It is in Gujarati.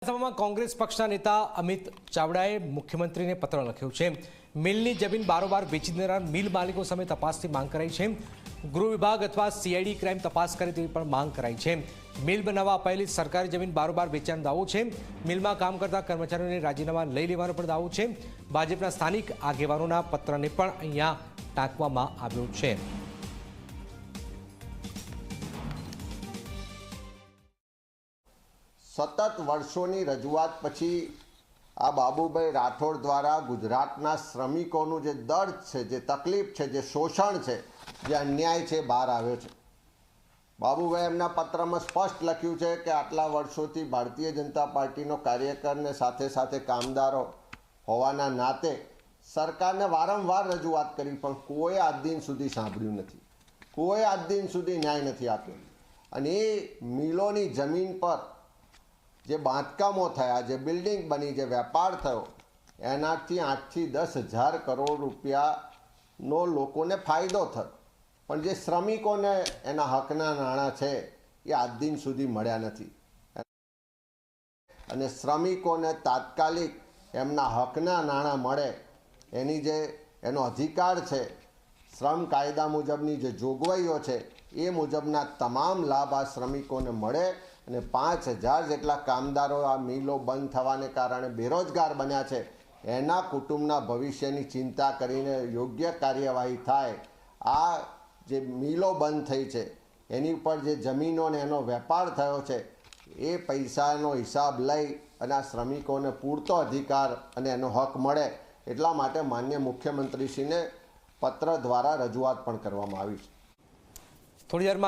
વિધાનસભામાં કોંગ્રેસ પક્ષના નેતા અમિત ચાવડાએ મુખ્યમંત્રીને પત્ર લખ્યો છે। મિલની જમીન બારોબાર વેચી દેનાર મિલ માલિકો સામે તપાસની માંગ કરાઈ છે। ગૃહ વિભાગ અથવા સીઆઈડી ક્રાઇમ તપાસ કરે તેવી પણ માંગ કરાઈ છે। મિલ બનાવવા અપાયેલી સરકારી જમીન બારોબાર વેચાવાનો દાવો છે। મિલમાં કામ કરતા કર્મચારીઓને રાજીનામા લઈ લેવાનો પણ દાવો છે। ભાજપના સ્થાનિક આગેવાનોના પત્રને પણ અહીંયા ટાંકવામાં આવ્યો છે। સતત વર્ષોની રજૂઆત પછી આ બાબુભાઈ રાઠોડ દ્વારા ગુજરાતના શ્રમિકોનું જે દર્દ છે, જે તકલીફ છે, જે શોષણ છે, જે અન્યાય છે, બહાર આવ્યો છે। બાબુભાઈ એમના પત્રમાં સ્પષ્ટ લખ્યું છે કે આટલા વર્ષોથી ભારતીય જનતા પાર્ટીનો કાર્યકરને સાથે સાથે કામદારો હોવાના નાતે સરકારને વારંવાર રજૂઆત કરી, પણ કોઈ આજ દિન સુધી સાંભળ્યું નથી, કોઈ આજ દિન સુધી ન્યાય નથી આપ્યો। અને એ મિલોની જમીન પર જે બાંધકામો થયા, જે બિલ્ડિંગ બની, જે વેપાર થયો, એનાથી 8 થી 10,000 કરોડ રૂપિયાનો લોકોને ફાયદો થયો, પણ જે શ્રમિકોને એના હકના નાણાં છે એ આજ દિન સુધી મળ્યા નથી। અને શ્રમિકોને તાત્કાલિક એમના હકના નાણાં મળે એની જે એનો અધિકાર છે, શ્રમ કાયદા મુજબની જે જોગવાઈઓ છે એ મુજબના તમામ લાભ આ શ્રમિકોને મળે। અને 5,000 જેટલા કામદારો આ મિલો બંધ થવાને કારણે બેરોજગાર બન્યા છે, એના કુટુંબના ભવિષ્યની ચિંતા કરીને યોગ્ય કાર્યવાહી થાય। આ જે મિલો બંધ થઈ છે એની ઉપર જે જમીનો અને એનો વેપાર થયો છે એ પૈસાનો હિસાબ લઈ અને આ શ્રમિકોને પૂરતો અધિકાર અને એનો હક મળે એટલા માટે માનનીય મુખ્યમંત્રીશ્રીને પત્ર દ્વારા રજૂઆત પણ કરવામાં આવી છે। થોડી દેરમાં